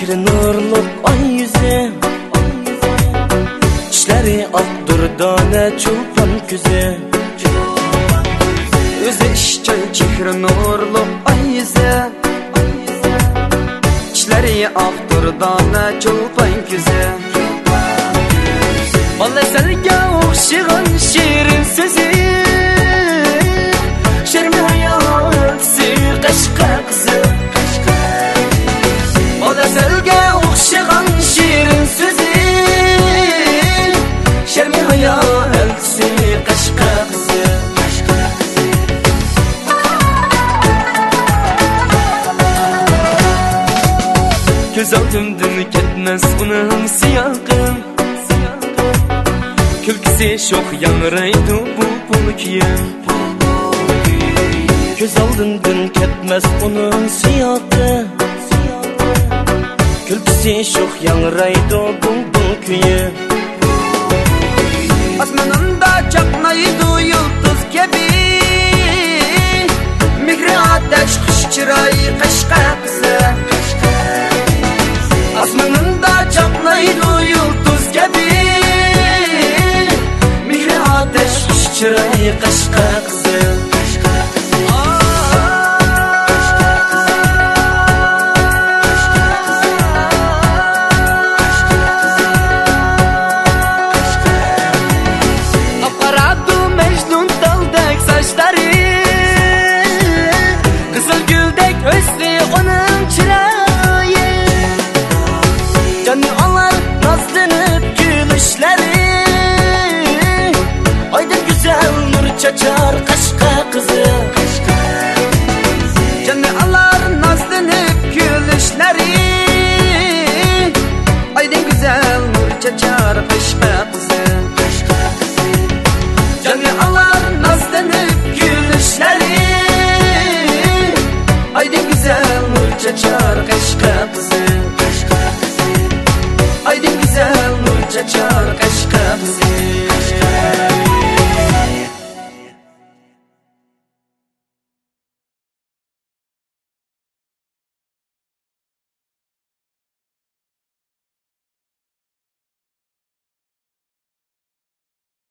Chehri nurlu ay yüzü, İşleri akdır dane çulpan küzü. Özü işçil chehri nurlu ay yüzü, İşleri akdır dane çulpan küzü. Vallahi selge okşigan şirin sözü, Şermi hayatsı kaşka kızı. Vallahi selge okşigan şirin sözü, Şermi hayatsı kaşka kızı. Göz aldımdan ketmez bunun siyakı, Külkisi şok yanraydı bu kiyim. Göz aldımdan ketmez bunun siyakı, Külkisi şok yanraydı bu kiyim. Asmanında çaknaydı yıldız gibi, Mihri ateş kış çırayı kaşka kızı. Asmanında çaknaydı yıldız gibi, Mihri ateş kış çırayı kaşka kızı. Çaçar kaşka kızı, Canı alar nazlanıp gülüşleri, Aydın güzel nur çaçar kaşka